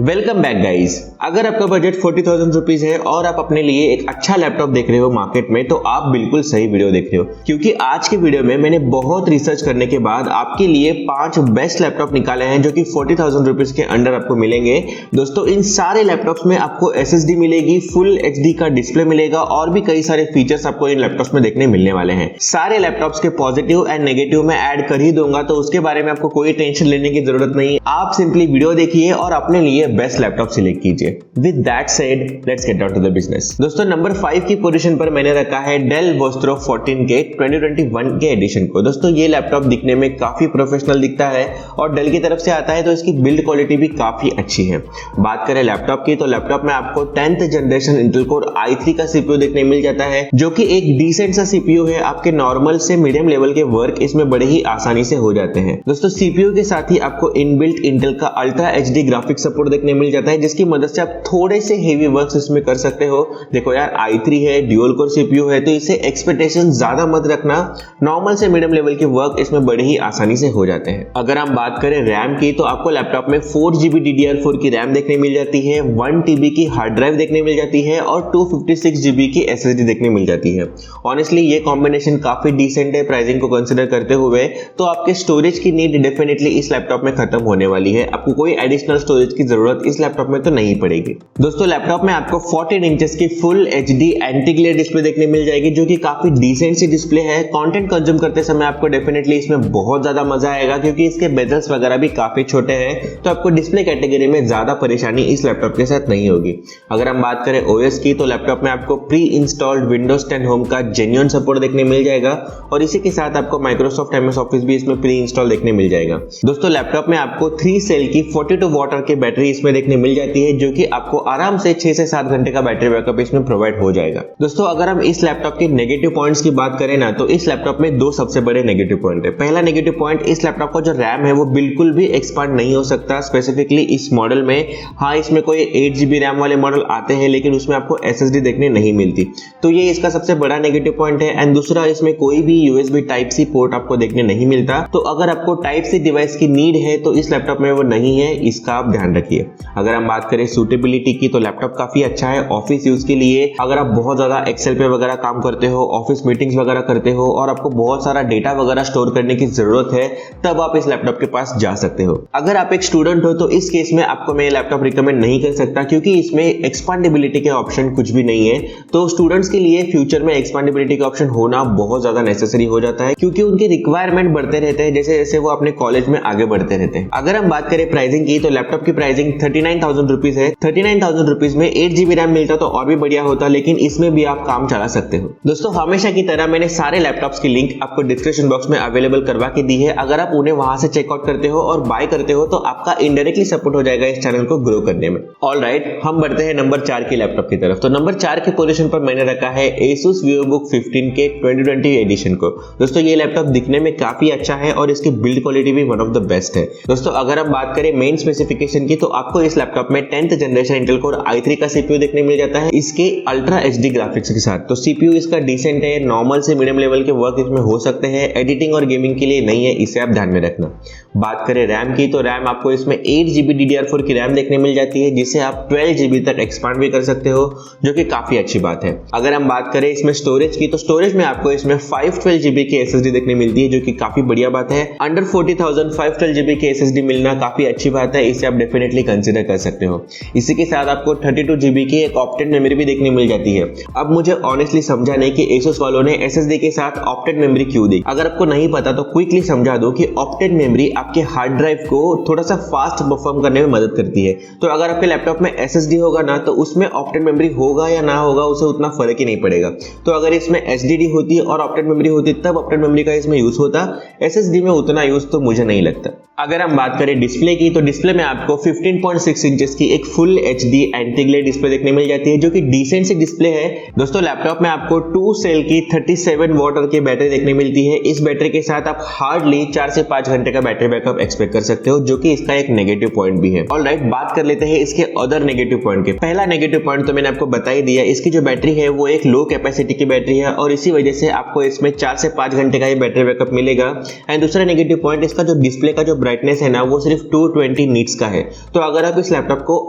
Welcome back guys. अगर आपका budget 40,000 rupees है और आप अपने लिए एक अच्छा लैपटॉप देख रहे हो मार्केट में, तो आप बिल्कुल सही वीडियो देख रहे हो, क्योंकि आज के वीडियो में मैंने बहुत रिसर्च करने के बाद आपके लिए 5 बेस्ट लैपटॉप निकाले हैं जो कि 40,000 रुपीज के अंडर आपको मिलेंगे। दोस्तों, इन सारे लैपटॉप्स में आपको SSD मिलेगी, फुल HD का डिस्प्ले मिलेगा और भी कई सारे फीचर्स आपको इन लैपटॉप्स में देखने मिलने वाले हैं। सारे लैपटॉप्स के पॉजिटिव एंड नेगेटिव में ऐड कर ही दूंगा, तो उसके बारे में आपको कोई टेंशन लेने की जरूरत नहीं। आप सिंपली वीडियो देखिए और अपने लिए बेस्ट लैपटॉप सिलेक्ट कीजिए। With that said, let's get down to the business. दोस्तों, नंबर 5 की पोजीशन पर मैंने रखा है डेल वोस्ट्रो 14K 2021 के एडिशन को। दोस्तों, ये लैपटॉप दिखने में काफी प्रोफेशनल दिखता है और डेल की तरफ से आता है, तो इसकी बिल्ड क्वालिटी भी काफी अच्छी है। बात करें लैपटॉप की, तो लैपटॉप में आपको 10th generation Intel core i3 का CPU देखने मिल जाता है, जो कि एक डिसेंट सा CPU है। आपके नॉर्मल से मीडियम लेवल के वर्क इसमें बड़े ही आसानी से हो जाते हैं। दोस्तों, CPU के साथ ही आपको इनबिल्ट इंटेल का अल्ट्रा HD ग्राफिक सपोर्ट देखने मिल जाता है, जिसकी मदद से आप थोड़े से हेवी वर्क्स इसमें कर सकते हो। देखो यार, i3 है, ड्यूल कोर CPU है, तो इसे एक्सपेक्टेशन ज्यादा मत रखना। नॉर्मल से मीडियम लेवल के वर्क इसमें बड़े ही आसानी से हो जाते हैं। अगर हम बात करें रैम की, तो आपको लैपटॉप में 4GB DDR4 की रैम देखने मिल जाती है, 1TB की हार्ड ड्राइव देखने मिल जाती है और 256GB की SSD देखने मिल जाती है। ऑनेस्टली ये कॉम्बिनेशन काफी डिसेंट है प्राइसिंग को कंसिडर करते हुए, तो आपके स्टोरेज की नीड डेफिनेटली इस लैपटॉप में खत्म होने वाली है। आपको कोई एडिशनल स्टोरेज की जरूरत इस लैपटॉप में तो नहीं पड़ेगी। दोस्तों, लैपटॉप में आपको 14 इंचेस की full HD anti glare display देखने मिल जाएगी, जो कि काफी डिसेंट सी डिस्प्ले है। कंटेंट कंज्यूम करते समय आपको डेफिनेटली इसमें बहुत ज्यादा मजा आएगा, क्योंकि इसके बेजल्स वगैरह भी काफी छोटे हैं, तो आपको डिस्प्ले कैटेगरी में ज्यादा परेशानी इस लैपटॉप के साथ नहीं होगी। अगर हम बात करें OS की, तो लैपटॉप में आपको प्री इंस्टॉल्ड विंडोज 10 होम का जेन्युइन सपोर्ट देखने मिल जाएगा और इसी के साथ आपको माइक्रोसॉफ्ट MS ऑफिस भी इसमें प्री इंस्टॉल देखने मिल जाएगा। दोस्तों, लैपटॉप में आपको 3 सेल की 42 वाट की बैटरी इसमें देखने मिल जाती है, जो कि आपको आराम से 6 से 7 घंटे का बैटरी बैकअप इसमें प्रोवाइड हो जाएगा। दोस्तों, अगर हम इस लैपटॉप के नेगेटिव पॉइंट्स की बात करें ना, तो इस लैपटॉप में 2 सबसे बड़े नेगेटिव पॉइंट है। पहला नेगेटिव पॉइंट, इस लैपटॉप का जो रैम है वो बिल्कुल भी एक्सपांड नहीं हो सकता, स्पेसिफिकली इस मॉडल में। हाँ, इसमें कोई 8GB रैम वाले मॉडल आते हैं, लेकिन उसमें आपको SSD देखने नहीं मिलती, तो ये इसका सबसे बड़ा नेगेटिव पॉइंट है। एंड दूसरा, इसमें कोई भी USB Type-C पोर्ट आपको देखने नहीं मिलता, तो अगर आपको Type-C डिवाइस की नीड है तो इस लैपटॉप में वो नहीं है, इसका आप ध्यान रखिए। अगर हम बात करें सूटेबिलिटी की, तो लैपटॉप काफी अच्छा है ऑफिस यूज के लिए। अगर आप बहुत ज्यादा एक्सेल पे वगैरह काम करते हो, ऑफिस मीटिंग्स वगैरह करते हो और आपको बहुत सारा डेटा वगैरह स्टोर करने की जरूरत है, तब आप इस लैपटॉप के पास जा सकते हो। अगर आप एक स्टूडेंट हो, तो इस केस में आपको मैं लैपटॉप रिकमेंड नहीं कर सकता, क्योंकि इसमें एक्सपांडेबिलिटी के ऑप्शन कुछ भी नहीं है। तो स्टूडेंट्स के लिए फ्यूचर में एक्सपांडेबिलिटी का ऑप्शन होना बहुत ज्यादा नेसेसरी हो जाता है, क्योंकि उनके रिक्वायरमेंट बढ़ते रहते हैं जैसे जैसे वो अपने कॉलेज में आगे बढ़ते रहते हैं। अगर हम बात करें प्राइसिंग की, तो लैपटॉप की प्राइसिंग 39,000 रुपीज है। 39,000 रुपीज में 8GB रैम मिलता तो और भी बढ़िया होता, लेकिन इसमें भी आप काम चला सकते हो। दोस्तों, हमेशा की तरह मैंने सारे लैपटॉप्स की लिंक आपको डिस्क्रिप्शन बॉक्स में अवेलेबल करवा के दी है। अगर आप उन्हें वहां से चेकआउट करते हो और बाय करते हो, तो आपका इनडायरेक्टली सपोर्ट हो जाएगा इस चैनल को ग्रो करने में। ऑलराइट, हम बढ़ते हैं नंबर 4 की लैपटॉप की तरफ। तो नंबर 4 की पोजीशन पर मैंने रखा है Asus VivoBook 15K 2020 एडिशन को। दोस्तों, ये लैपटॉप दिखने में काफी अच्छा है और इसकी बिल्ड क्वालिटी भी वन ऑफ द बेस्ट है। दोस्तों, अगर हम बात करें मेन स्पेसिफिकेशन की, तो आपको इस लैपटॉप में 10th generation Intel core i3 का CPU देखने मिल जाता है, इसके अल्ट्रा HD ग्राफिक्स के साथ। तो CPU इसका डिसेंट है, नॉर्मल से मीडियम लेवल के वर्क इसमें हो सकते हैं, एडिटिंग और गेमिंग के लिए नहीं है, इसे आप ध्यान में रखना। बात करें रैम की, तो रैम आपको इसमें 8GB DDR4 की रैम देखने मिल जाती है, जिसे आप 12GB तक एक्सपांड भी कर सकते हो, जो कि काफी अच्छी बात है। अगर हम बात करें इसमें स्टोरेज की, तो स्टोरेज में आपको इसमें 512GB की SSD देखने मिलती है, जो कि काफी बढ़िया बात है। अंडर 40,000 512GB की SSD मिलना काफी अच्छी बात है, इसे आप डेफिनेटली कंसिडर कर सकते हो। इसी के साथ आपको 32GB की एक ऑप्टेड मेमोरी भी देखने मिल जाती है। अब मुझे ऑनेस्टली समझा नहीं कि Asus वालों ने SSD के साथ ऑप्टेड मेमोरी क्यों दी। अगर आपको नहीं पता तो क्विकली समझा दो कि ऑप्टेड मेमोरी आपके हार्ड ड्राइव को थोड़ा सा फास्ट परफॉर्म करने में मदद करती है। तो अगर आपके लैपटॉप में SSD होगा ना, तो उसमें ऑप्टेड मेमोरी होगा या ना होगा, उसे उतना फर्क ही नहीं पड़ेगा। तो अगर इसमें HDD होती और ऑप्टेड मेमोरी होती, तब ऑप्टेड मेमोरी का इसमें यूज होता। SSD में उतना यूज तो मुझे नहीं लगता। अगर हम बात करें डिस्प्ले की, तो डिस्प्ले में आपको 15.6 इंचेस की एक full HD anti glare display देखने मिल जाती है, जो कि डिसेंट सी डिस्प्ले है। दोस्तों, लैपटॉप में आपको 2 सेल की 37 वाट की बैटरी देखने मिलती है। इस बैटरी के साथ आप हार्डली 4 से 5 घंटे का बैटरी बैकअप एक्सपेक्ट कर सकते हो, जो कि इसका एक नेगेटिव पॉइंट भी है। ऑलराइट, बात कर लेते हैं इसके अदर नेगेटिव पॉइंट के। पहला नेगेटिव पॉइंट तो मैंने आपको बता ही दिया, इसकी जो बैटरी है वो एक लो कैपेसिटी की बैटरी है और इसी वजह से आपको इसमें 4 से 5 घंटे का ये बैटरी बैकअप मिलेगा। एंड दूसरा नेगेटिव पॉइंट, इसका जो डिस्प्ले का जो ब्राइटनेस है ना वो सिर्फ 220 नीट्स का है। तो अगर आप इस लैपटॉप को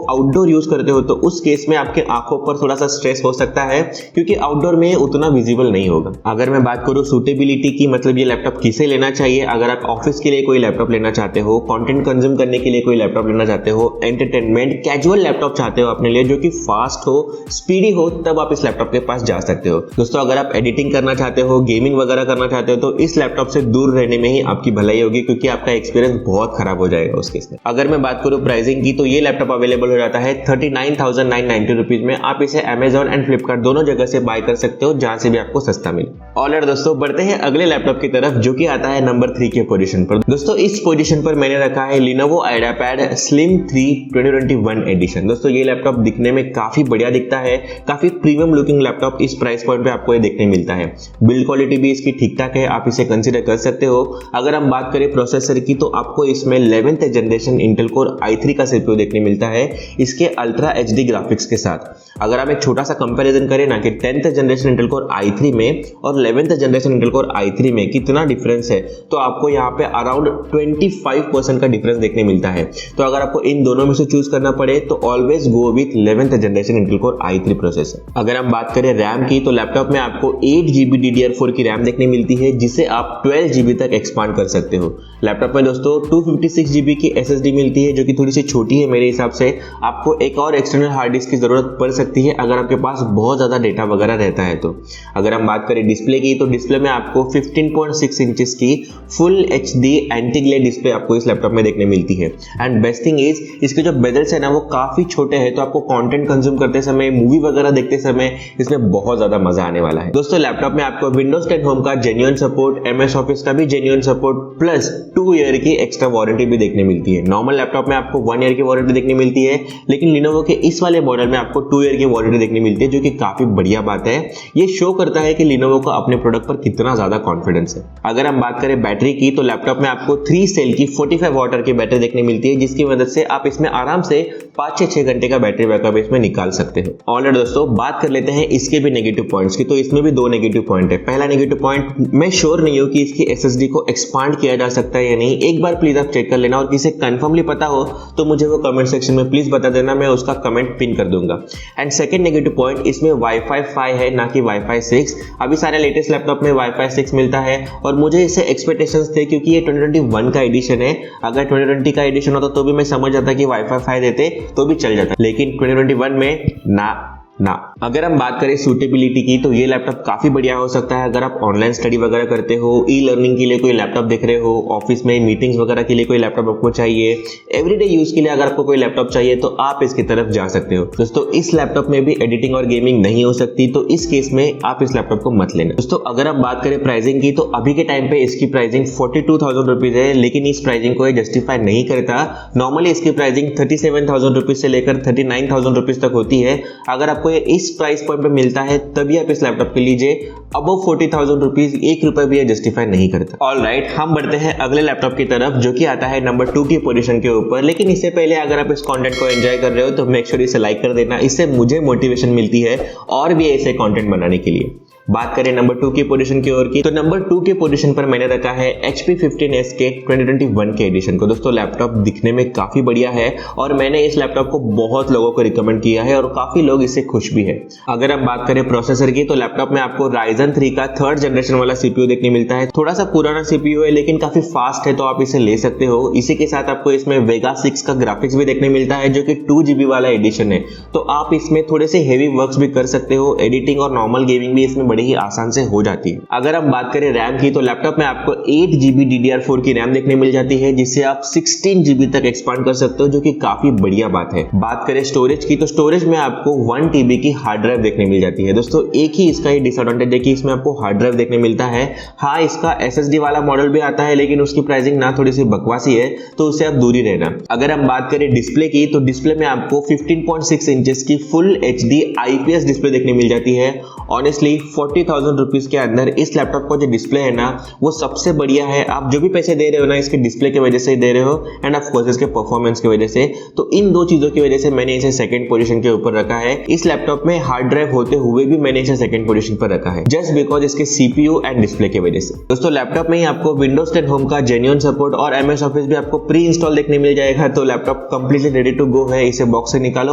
आउटडोर यूज करते हो तो उस केस में आपके आंखों पर थोड़ा सा स्ट्रेस हो सकता है, क्योंकि आउटडोर में उतना विजिबल नहीं होगा। अगर मैं बात करूं सूटेबिलिटी की, मतलब ये लैपटॉप किसे लेना चाहिए, अगर आप ऑफिस के लिए कोई लैपटॉप लेना चाहते हो, कंटेंट कंज्यूम करने के लिए कोई लैपटॉप लेना चाहते हो, एंटरटेनमेंट कैजुअल लैपटॉप चाहते हो अपने लिए जो कि फास्ट हो, स्पीडी हो, तब आप इस लैपटॉप के पास जा सकते हो। दोस्तों अगर आप एडिटिंग करना चाहते हो, गेमिंग वगैरह करना चाहते हो तो इस लैपटॉप से दूर रहने में ही आपकी भलाई होगी, क्योंकि आपका एक्सपीरियंस बहुत खराब हो जाएगा उस केस में। अगर मैं बात करूं प्राइसिंग की तो ये लैपटॉप अवेलेबल हो जाता है 39,990 रुपीज में। आप इसे अमेजॉन एंड फ्लिपकार्ट दोनों जगह से बाय कर सकते हो, जहां से भी आपको सस्ता मिले। ऑलराइट दोस्तों, बढ़ते हैं अगले लैपटॉप की तरफ जो कि आता है नंबर 3 के पोजीशन पर। दोस्तों इस पोजीशन पर मैंने रखा है Lenovo IdeaPad Slim 3 2021 एडिशन। दोस्तों ये लैपटॉप दिखने में काफी बढ़िया दिखता है, काफी प्रीमियम लुकिंग लैपटॉप इस प्राइस पॉइंट पे आपको ये देखने मिलता है। बिल्ड क्वालिटी भी इसकी ठीक ठाक है, आप इसे कंसीडर कर सकते हो। अगर हम बात करें प्रोसेसर की तो आपको इसमें 11th generation Intel core i3 का CPU देखने मिलता है, इसके अल्ट्रा HD ग्राफिक्स के साथ। अगर आप एक छोटा सा कंपैरिजन करें ना कि 10th generation Intel core i3 में और 11th generation Intel core i3 में कितना डिफरेंस है, तो आपको यहाँ पे अराउंड 25% का डिफरेंस देखने मिलता है। तो अगर आपको इन दोनों में से चूज करना पड़े तो always go with 11th generation Intel core i3 processor. अगर हम बात करें रैम की तो लैपटॉप में आपको 8GB DDR4 की रैम देखने मिलती है, जिसे आप 12GB तक एक्सपांड कर सकते हो। लैपटॉप में दोस्तों 256GB की SSD मिलती है, जो कि थोड़ी सी छोटी है मेरे हिसाब से। आपको एक और एक्सटर्नल हार्ड डिस्क की जरूरत पड़ सकती है अगर आपके पास बहुत ज्यादा डेटा वगैरह रहता है तो। अगर हम बात करें डिस्प्ले की तो डिस्प्ले में आपको 15.6 इंचेस की full HD anti glare display आपको इस लैपटॉप में देखने मिलती है। एंड बेस्ट थिंग इज इसके जो बेजल्स है ना वो काफी छोटे हैं, तो आपको कंटेंट कंज्यूम करते समय, मूवी वगैरह देखते समय इसमें बहुत ज्यादा मजा आने वाला है। दोस्तों लैपटॉप में आपको विंडोज 10 होम का जेन्युइन सपोर्ट, MS ऑफिस का भी जेन्युइन सपोर्ट प्लस 2 ईयर की एक्स्ट्रा वारंटी भी देखने मिलती है। नॉर्मल लैपटॉप में आपको 1 ईयर की वारंटी देखने मिलती है, लेकिन Lenovo के इस वाले मॉडल में आपको 2 ईयर की वारंटी देखने मिलती है, जो कि काफी बढ़िया बात है। ये शो करता है कि Lenovo का अपने प्रोडक्ट पर कितना ज्यादा कॉन्फिडेंस है। अगर हम बात करें बैटरी की तो लैपटॉप में आपको 3 सेल की 45 वाट की बैटरी देखने मिलती है, जिसकी मदद से आप इसमें आराम से 5 से 6 घंटे का बैटरी बैकअप इसमें निकाल सकते हो। ऑलराइट दोस्तों, बात कर लेते हैं इसके भी नेगेटिव पॉइंट्स की। तो इसमें भी 2 नेगेटिव पॉइंट है। पहला नेगेटिव पॉइंट, मैं श्योर नहीं हूं कि इसकी SSD को एक्सपांड किया जा सकता है या नहीं। एक बार प्लीज आप चेक कर लेना, और किसी कंफर्मली पता हो तो मुझे वो कमेंट सेक्शन में प्लीज बता देना, मैं उसका कमेंट पिन कर दूंगा। एंड सेकंड नेगेटिव पॉइंट, इसमें Wi-Fi 5 है ना कि Wi-Fi 6। अभी सारे लेटेस्ट लैपटॉप में Wi-Fi 6 मिलता है, और मुझे इससे एक्सपेक्टेशंस थे क्योंकि ये 2021 का एडिशन है। अगर 2020 का एडिशन होता तो भी मैं समझ जाता कि Wi-Fi 5 देते तो भी चल जाता, लेकिन 2021 में ना। अगर हम बात करें सूटेबिलिटी की तो ये लैपटॉप काफी बढ़िया हो सकता है अगर आप ऑनलाइन स्टडी वगैरह करते हो, ई लर्निंग के लिए कोई लैपटॉप देख रहे हो, ऑफिस में मीटिंग्स वगैरह के लिए कोई लैपटॉप आपको चाहिए, एवरीडे यूज के लिए अगर आपको कोई लैपटॉप चाहिए तो आप इसकी तरफ जा सकते हो। दोस्तों इस लैपटॉप में भी एडिटिंग और गेमिंग नहीं हो सकती, तो इस केस में आप इस लैपटॉप को मत लेना। दोस्तों अगर हम बात करें प्राइसिंग की तो अभी के टाइम पे इसकी प्राइसिंग 42,000 रुपीज है, लेकिन इस प्राइसिंग को जस्टिफाई नहीं करता। नॉर्मली इसकी प्राइसिंग 37,000 रुपीज से लेकर 39,000 रुपीज तक होती है। अगर आपको इस प्राइस पॉइंट पे मिलता है तभी आप इस लैपटॉप के लीजिए। अबव 40,000 रुपीज 1 रुपए भी जस्टिफाई नहीं करता। ऑलराइट, हम बढ़ते हैं अगले लैपटॉप की तरफ जो कि आता है नंबर 2 की पोजीशन के ऊपर। लेकिन इससे पहले अगर आप इस कंटेंट को एंजॉय कर रहे हो तो मेक श्योर इसे लाइक कर देना, इससे मुझे मोटिवेशन मिलती है और भी ऐसे कंटेंट बनाने के लिए। बात करें नंबर 2 की पोजीशन की ओर की तो नंबर 2 के पोजीशन पर मैंने रखा है HP 15S के 2021 के एडिशन को। दोस्तों लैपटॉप दिखने में काफी बढ़िया है और मैंने इस लैपटॉप को बहुत लोगों को रिकमेंड किया है और काफी लोग इससे खुश भी है। अगर हम बात करें प्रोसेसर की तो लैपटॉप में आपको Ryzen 3 का 3rd जनरेशन वाला CPU देखने मिलता है। थोड़ा सा पुराना CPU है लेकिन काफी फास्ट है, तो आप इसे ले सकते हो। इसी के साथ आपको इसमें Vega 6 का ग्राफिक्स भी देखने मिलता है जो कि 2GB वाला एडिशन है, तो आप इसमें थोड़े से हेवी वर्क्स भी कर सकते हो। एडिटिंग और नॉर्मल गेमिंग भी इसमें बड़ी ही आसान से हो जाती है। अगर हम बात करें रैम की तो लैपटॉप में आपको 8GB DDR4 की रैम देखने मिल जाती है, जिससे आप 16GB तक एक्सपांड कर सकते हो, जो कि काफी बढ़िया बात है। बात करें स्टोरेज की तो स्टोरेज में आपको 1TB की हार्ड ड्राइव देखने मिल जाती है। दोस्तों एक ही इसका डिसएडवांटेज है कि इसमें आपको हार्ड ड्राइव देखने मिलता है। हाँ, इसका SSD वाला मॉडल भी आता है लेकिन उसकी प्राइसिंग ना थोड़ी सी बकवासी है, तो उससे आप दूरी रहना। अगर हम बात करें डिस्प्ले की तो डिस्प्ले में आपको 15.6 इंचेस की फुल HD IPS डिस्प्ले देखने मिल जाती है। ऑनेस्टली 40,000 रुपीज के अंदर इस लैपटॉप का जो डिस्प्ले है ना वो सबसे बढ़िया है। आप जो भी पैसे दे रहे हो ना इसके डिस्प्ले की वजह से दे रहे हो एंड ऑफ कोर्स इसके परफॉर्मेंस की वजह से, तो इन दो चीजों की वजह से मैंने इसे सेकंड पोजीशन के ऊपर रखा है। इस लैपटॉप में हार्ड ड्राइव होते हुए भी मैंने इसे सेकंड पोजीशन पर रखा है जस्ट बिकॉज इसके सीपीयू एंड डिस्प्ले की वजह से। दोस्तों लैपटॉप में ही आपको विंडोज 10 होम का जेन्युइन सपोर्ट और एमएस ऑफिस भी आपको प्री इंस्टॉल देखने मिल जाएगा। तो laptop completely ready to go है, इसे बॉक्स से निकालो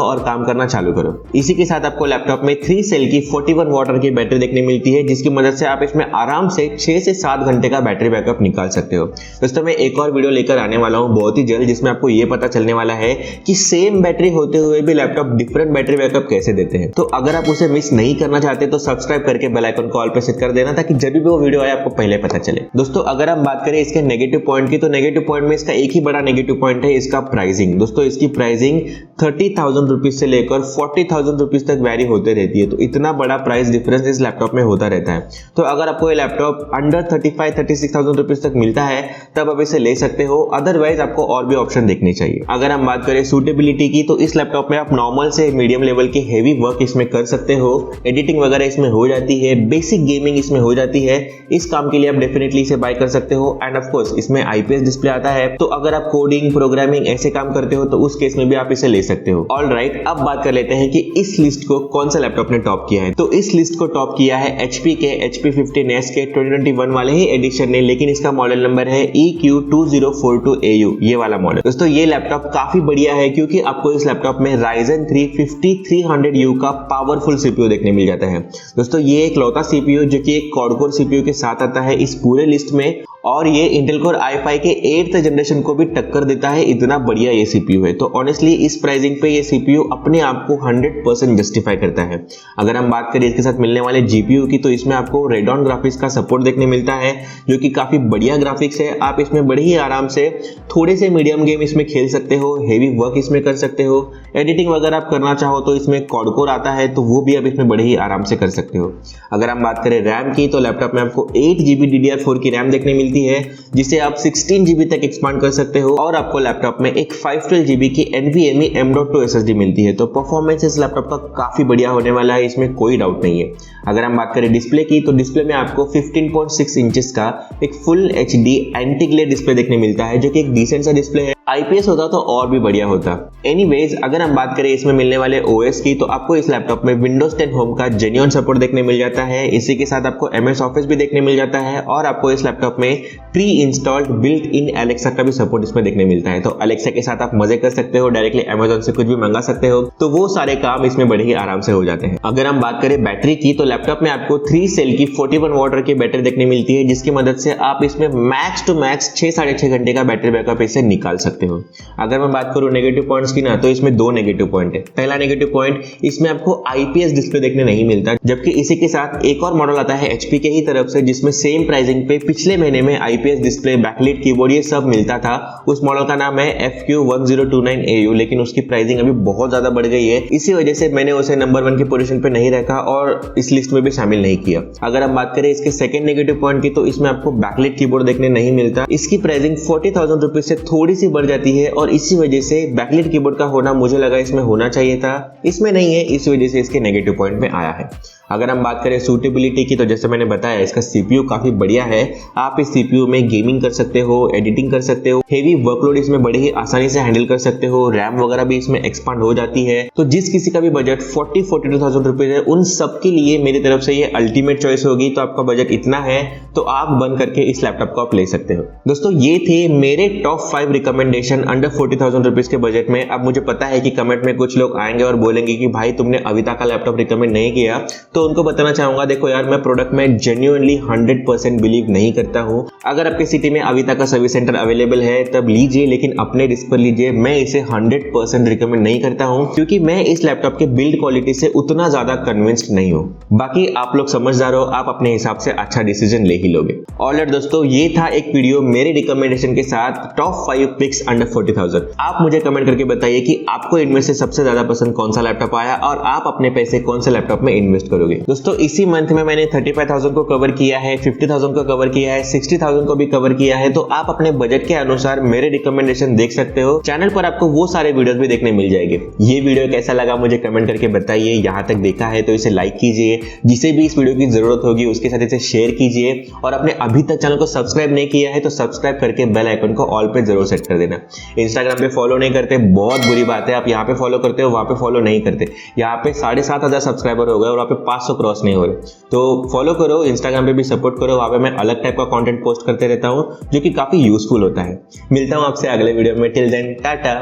और काम करना चालू करो। इसी के साथ आपको लैपटॉप में 3 सेल की 41 वाट की बैटरी देखने मिलती है जिसकी मदद से आप इसमें आराम से 6 से 7 घंटे का बैटरी बैकअप निकाल सकते हो। दोस्तों मैं एक और वीडियो लेकर आने वाला हूं बहुत ही जल्द जिसमें आपको ये पता चलने वाला है कि सेम बैटरी होते हुए भी लैपटॉप डिफरेंट बैटरी बैकअप कैसे देते हैं। तो अगर आप उसे मिस नहीं करना चाहते तो सब्सक्राइब करके बेल आइकन को ऑल पे सेट कर देना ताकि जब भी वो वीडियो आए आपको पहले पता चले। दोस्तों अगर हम बात करें इसके नेगेटिव पॉइंट की तो नेगेटिव पॉइंट में इसका एक ही बड़ा नेगेटिव पॉइंट है इसका प्राइसिंग। दोस्तों इसकी प्राइसिंग 30,000 रुपीज से लेकर 40,000 रुपीज तक वैरी होते रहती है। तो इतना बड़ा प्राइस डिफरेंस इस लैपटॉप में होता रहता है। तो अगर आपको ये लैपटॉप अंडर 35-36,000 रुपीज तक मिलता है तब आप इसे ले सकते हो, अदरवाइज आपको और भी ऑप्शन देखने चाहिए। अगर हम बात करें सूटेबिलिटी की तो इस लैपटॉप में आप नॉर्मल से मीडियम लेवल के हेवी वर्क इसमें कर सकते हो, एडिटिंग वगैरह इसमें हो जाती है, बेसिक गेमिंग इसमें हो जाती है। इस काम के लिए आप डेफिनेटली इसे बाय कर सकते हो एंड ऑफ कोर्स इसमें आईपीएस डिस्प्ले आता है। तो अगर आप कोडिंग प्रोग्रामिंग ऐसे काम करते हो तो उस केस में भी आप इसे ले सकते हो। ऑलराइट, अब बात कर लेते हैं कि इस लिस्ट को कौन सा लैपटॉप ने टॉप किया है। तो इस लिस्ट को टॉप किया है HP के HP 15s के 2021 वाले ही एडिशन ने, लेकिन इसका मॉडल नंबर है EQ2042AU, ये वाला मॉडल। दोस्तों ये लैपटॉप काफी बढ़िया है क्योंकि आपको इस लैपटॉप में Ryzen 3 5300U का पावरफुल सीपीयू देखने मिल जाता है। दोस्तों ये एक लौता सीपीयू जो कि एक क्वाड कोर सीपीयू के साथ आता है इस पूरे लिस्ट में, और ये इंटेल कोर i5 के 8th जनरेशन को भी टक्कर देता है। इतना बढ़िया ये सीपीयू है। तो ऑनेस्टली इस प्राइसिंग पे ये सीपीयू अपने आप को 100% जस्टिफाई करता है। अगर हम बात करें इसके साथ मिलने वाले जीपीयू की तो इसमें आपको रेडॉन ग्राफिक्स का सपोर्ट देखने मिलता है जो कि काफी बढ़िया ग्राफिक्स है। आप इसमें बड़े ही आराम से थोड़े से मीडियम गेम इसमें खेल सकते हो, हेवी वर्क इसमें कर सकते हो, एडिटिंग वगैरह आप करना चाहो तो इसमें क्वाड कोर आता है तो वो भी आप इसमें बड़े ही आराम से कर सकते हो। अगर हम बात करें रैम की तो लैपटॉप में आपको 8GB DDR4 की रैम देखने मिलती है जिसे आप 16GB तक एक्सपांड कर सकते हो, और आपको लैपटॉप में एक 512GB की NVMe M.2 SSD मिलती है। तो परफॉर्मेंस इस लैपटॉप का काफी बढ़िया होने वाला है, इसमें कोई डाउट नहीं है। अगर हम बात करें डिस्प्ले की तो डिस्प्ले में आपको 15.6 इंचेस का एक full HD anti glare display देखने मिलता है जो कि एक डिसेंट सा डिस्प्ले है। आईपीएस होता तो और भी बढ़िया होता। एनीवेज अगर हम बात करें इसमें मिलने वाले ओएस की तो आपको इस लैपटॉप में विंडोज 10 होम का जेन्युइन सपोर्ट देखने मिल जाता है। इसी के साथ आपको एमएस ऑफिस भी देखने मिल जाता है और आपको इस लैपटॉप में pre installed built in Alexa का भी सपोर्ट इसमें देखने मिलता है। तो एलेक्सा के साथ आप मजे कर सकते हो, डायरेक्टली अमेजोन से कुछ भी मंगा सकते हो, तो वो सारे काम इसमें बड़े ही आराम से हो जाते हैं। अगर हम बात करें बैटरी की तो लैपटॉप में आपको 3 सेल की 41 वाट की बैटरी देखने मिलती है जिसकी मदद से आप इसमें मैक्स टू मैक्स 6-6.5 घंटे का बैटरी बैकअप इसे निकाल सकते हो। अगर मैं बात करूं नेगेटिव पॉइंट्स की ना तो इसमें 2 नेगेटिव पॉइंट है। पहला नेगेटिव पॉइंट, इसमें आपको आईपीएस डिस्प्ले देखने नहीं मिलता, जबकि इसी के साथ एक और मॉडल आता है HP के ही तरफ से जिसमें सेम प्राइसिंग पे पिछले महीने में आईपीएस डिस्प्ले, बैकलाइट कीबोर्ड ये सब मिलता था। उस मॉडल का नाम है FQ1029AU, लेकिन उसकी प्राइसिंग अभी बहुत ज्यादा बढ़ गई है। इसी वजह से मैंने उसे नंबर 1 की पोजीशन पे नहीं रखा और इस लिस्ट में भी शामिल नहीं किया। अगर हम बात करें इसके सेकंड नेगेटिव पॉइंट की तो इसमें आपको बैकलाइट कीबोर्ड देखने नहीं मिलता। इसकी प्राइसिंग 40,000 रुपीज से थोड़ी सी बढ़ जाती है और इसी वजह से बैकलाइट कीबोर्ड का होना मुझे लगा इसमें होना चाहिए था, इसमें नहीं है, इस वजह से इसके नेगेटिव पॉइंट में आया है। अगर हम बात करें सूटेबिलिटी की तो जैसे मैंने बताया इसका सीपीयू काफी बढ़िया है। आप इस सीपीयू में गेमिंग कर सकते हो, एडिटिंग कर सकते हो, हेवी वर्कलोड इसमें बड़े ही आसानी से हैंडल कर सकते हो, रैम वगैरह भी इसमें एक्सपांड हो जाती है। तो जिस किसी का भी बजट 42,000 रुपीज है उन सबके लिए मेरी तरफ से ये अल्टीमेट चॉइस होगी। तो आपका बजट इतना है तो आंख बंद करके इस लैपटॉप को आप ले सकते हो। दोस्तों ये थे मेरे टॉप 5 रिकमेंडेशन अंडर 40,000 रुपीज के बजट में। अब मुझे पता है कि कमेंट में कुछ लोग आएंगे और बोलेंगे कि भाई तुमने अविता का लैपटॉप रिकमेंड नहीं किया, तो उनको बताना चाहूंगा देखो यार, मैं प्रोडक्ट में जेन्युइनली 100% बिलीव नहीं करता हूं। अगर आपके सिटी में अविता का सर्विस सेंटर अवेलेबल है तब लीजिए, लेकिन अपने रिस्क पर लीजिए। मैं इसे 100% रिकमेंड नहीं करता हूं क्योंकि मैं इस लैपटॉप के बिल्ड क्वालिटी से उतना ज्यादा कन्विंस्ड नहीं हूं। बाकी आप लोग समझदार हो, आप अपने हिसाब से अच्छा डिसीजन ले ही लोगे। ऑलराइट दोस्तों, ये था एक वीडियो मेरे रिकमेंडेशन के साथ टॉप 5 पिक्स अंडर 40,000। आप मुझे कमेंट करके बताइए कि आपको इनमें से सबसे ज्यादा पसंद कौन सा लैपटॉप आया और आप अपने पैसे कौन से लैपटॉप में इन्वेस्ट करोगे। करोगे। दोस्तों इसी मंथ में मैंने 35,000 को कवर किया है, 50,000 को कवर किया है, 60,000 को भी कवर किया है। तो आप अपने बजट के अनुसार मेरे रिकमेंडेशन देख सकते हो। चैनल पर आपको वो सारे वीडियोस भी देखने मिल जाएंगे। ये वीडियो कैसा लगा मुझे कमेंट करके बताइए। यहाँ तक देखा है तो इसे लाइक कीजिए, जिसे भी इस वीडियो की जरूरत होगी उसके साथ इसे शेयर कीजिए, और आपने अभी तक चैनल को सब्सक्राइब नहीं किया है तो सब्सक्राइब करके बेल आइकन को ऑल पे जरूर सेट कर देना। इंस्टाग्राम पे फॉलो नहीं करते, बहुत बुरी बात है। आप यहाँ पे फॉलो करते हो, वहां पे फॉलो नहीं करते। यहाँ पे 7,500 सब्सक्राइबर हो गए और वहाँ पे 500 क्रॉस नहीं हो रहे। तो फॉलो करो, इंस्टाग्राम पे भी सपोर्ट करो। वहां पे मैं अलग टाइप का कंटेंट पोस्ट करते रहता हूँ जो कि काफी यूजफुल होता है। मिलता हूँ आपसे अगले वीडियो में। Till then tata,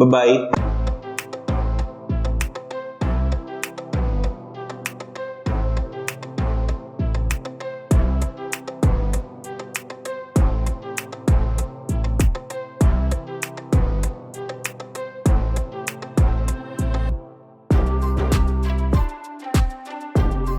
bye bye.